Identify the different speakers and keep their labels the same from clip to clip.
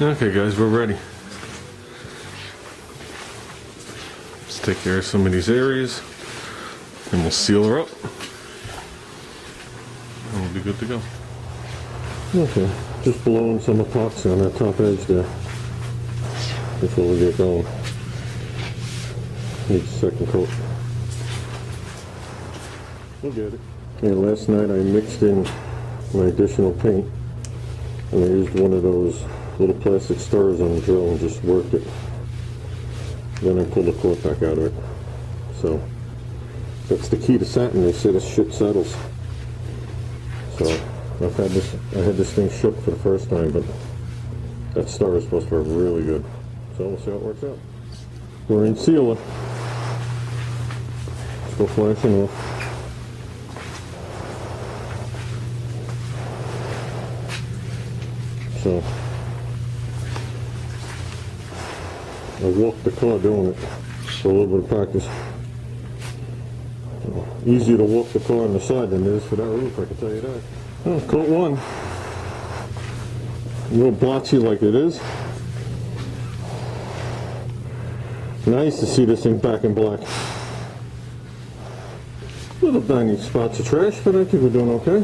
Speaker 1: Okay guys, we're ready. Let's take care of some of these areas and we'll seal her up and we'll be good to go.
Speaker 2: Okay, just blowing some epoxy on that top edge there before we get going. Need a second coat. We'll get it. Yeah, last night I mixed in my additional paint and I used one of those little plastic stirrers on the drill and just worked it. Then I pulled the cork back out of it. So that's the key to satin. They say this shit settles. So I had this thing shook for the first time, but that stirrer is supposed to work really good. So we'll see how it works out. We're in sealer. Let's go flashing off. So I walked the car doing it for a little bit of practice. So, easier to walk the car on the side than it is for that roof, I can tell you that. Oh, coat one. A little blotchy like it is. Nice to see this thing back in black. Little tiny spots of trash, but I think we're doing okay.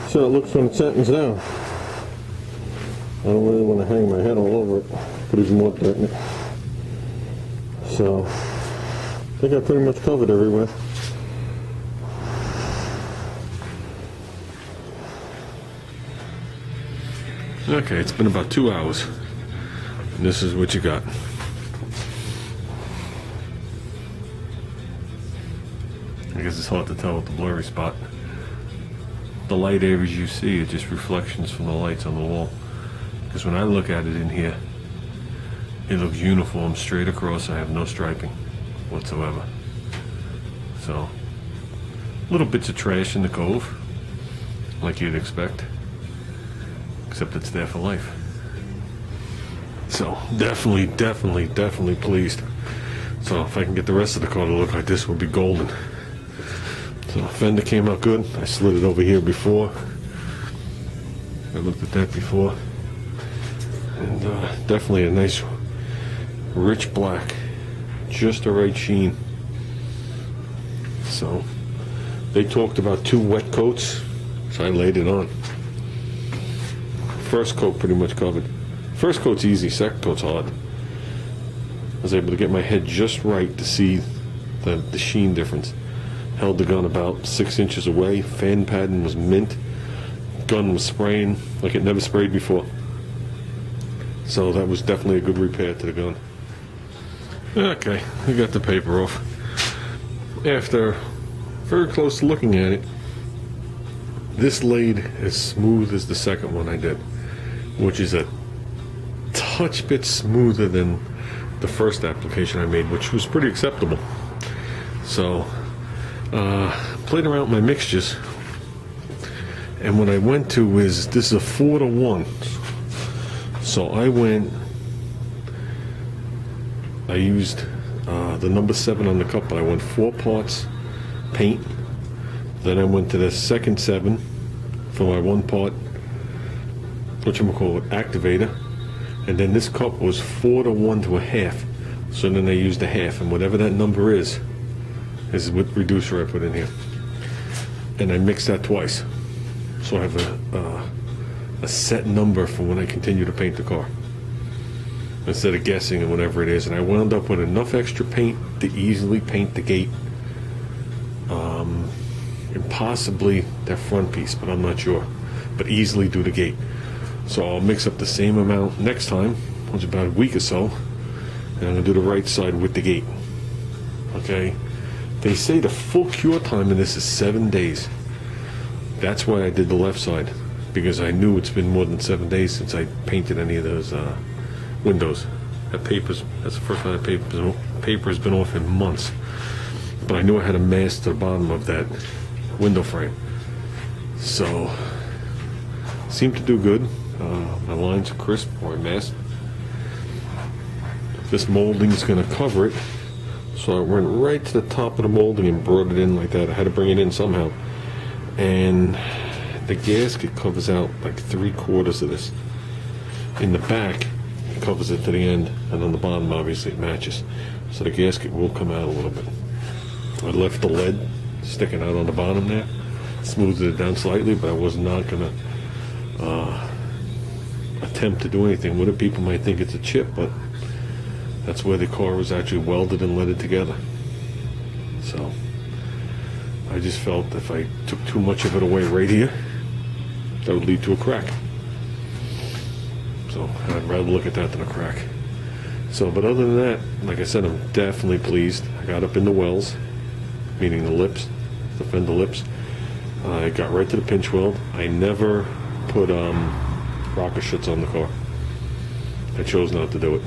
Speaker 2: So it looks when it satins down. I don't really want to hang my head all over it, put even more dirt in it. So, I think I pretty much covered everywhere.
Speaker 1: Okay, it's been about 2 hours and this is what you got. I guess it's hard to tell with the blurry spot. The light areas you see are just reflections from the lights on the wall. Because when I look at it in here, it looks uniform straight across. I have no striping whatsoever. So, little bits of trash in the cove, like you'd expect. Except it's there for life. So, definitely pleased. So, if I can get the rest of the car to look like this, would be golden. So, fender came out good. I slid it over here before. I looked at that before. And definitely a nice rich black, just the right sheen. So they talked about 2 wet coats, so I laid it on. First coat pretty much covered. First coat's easy, second coat's hard. I was able to get my head just right to see the sheen difference. Held the gun about 6 inches away, fan pattern was mint, gun was spraying like it never sprayed before. So that was definitely a good repair to the gun. Okay, we got the paper off. After very close looking at it, this laid as smooth as the second one I did, which is a touch bit smoother than the first application I made, which was pretty acceptable. So, played around with my mixtures, and what I went to is, this is a 4-to-1. So I used the number 7 on the cup, but I went 4 parts paint. Then I went to the second 7 for my 1 part, whatchamacallit, activator. And then this cup was 4-to-1 to a half. So then I used a half, and whatever that number is what reducer I put in here. And I mixed that twice. So I have a set number for when I continue to paint the car, instead of guessing and whatever it is. And I wound up with enough extra paint to easily paint the gate, and possibly that front piece, but I'm not sure, but easily do the gate. So I'll mix up the same amount next time, which is about a week or so, and I'm going to do the right side with the gate. Okay, they say the full cure time in this is 7 days. That's why I did the left side, because I knew it's been more than 7 days since I painted any of those windows. That's the first time that paper has been off in months. But I knew I had a mask to the bottom of that window frame. So, seemed to do good. My lines are crisp or masked. This molding is going to cover it. So I went right to the top of the molding and brought it in like that. I had to bring it in somehow. And the gasket covers out like 3/4 of this. in the back, it covers it to the end, and on the bottom, obviously, it matches. So the gasket will come out a little bit. I left the lead sticking out on the bottom there, smoothed it down slightly, but I was not going to attempt to do anything with it. People might think it's a chip, but that's where the car was actually welded and leaded together. So I just felt if I took too much of it away right here, that would lead to a crack. So I'd rather look at that than a crack. So, but other than that, like I said, I'm definitely pleased. I got up in the wells, meaning the lips, the fender lips. I got right to the pinch weld. I never put rocker shuts on the car. I chose not to do it.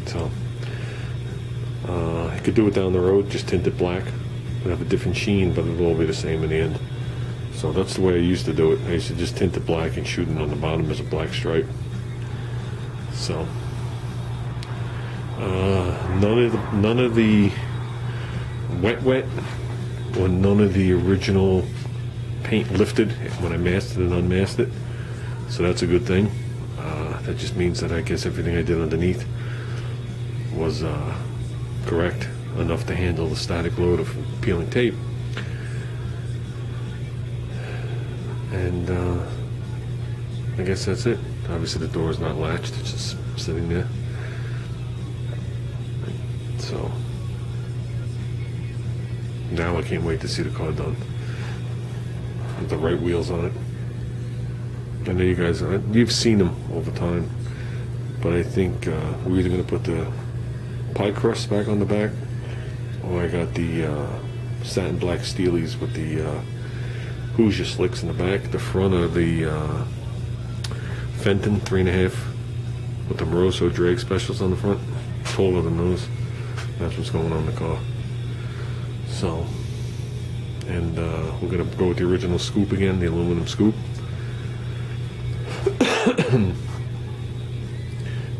Speaker 1: So I could do it down the road, just tint it black. It'd have a different sheen, but it'll all be the same in the end. So that's the way I used to do it. I used to just tint it black and shoot it on the bottom as a black stripe. So none of the wet or none of the original paint lifted when I masked it and unmasked it. So that's a good thing. That just means that I guess everything I did underneath was correct enough to handle the static load of peeling tape. And I guess that's it. Obviously the door is not latched, it's just sitting there. So now I can't wait to see the car done with the right wheels on it. I know you guys, you've seen them over time, but I think we're either going to put the pie crust back on the back, or I got the satin black Steelies with the Hoosier slicks in the back. The front of the Fenton 3.5 with the Moroso drag specials on the front, taller than those. That's what's going on in the car. So, and we're gonna go with the original scoop again, the aluminum scoop.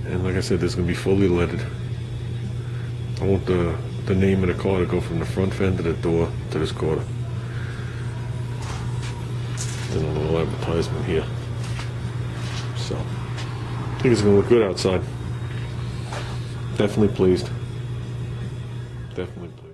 Speaker 1: And like I said, this is gonna be fully leaded. I want the name of the car to go from the front fender to the door to this quarter. And a little advertisement here. So, I think it's gonna look good outside. Definitely pleased. Definitely pleased.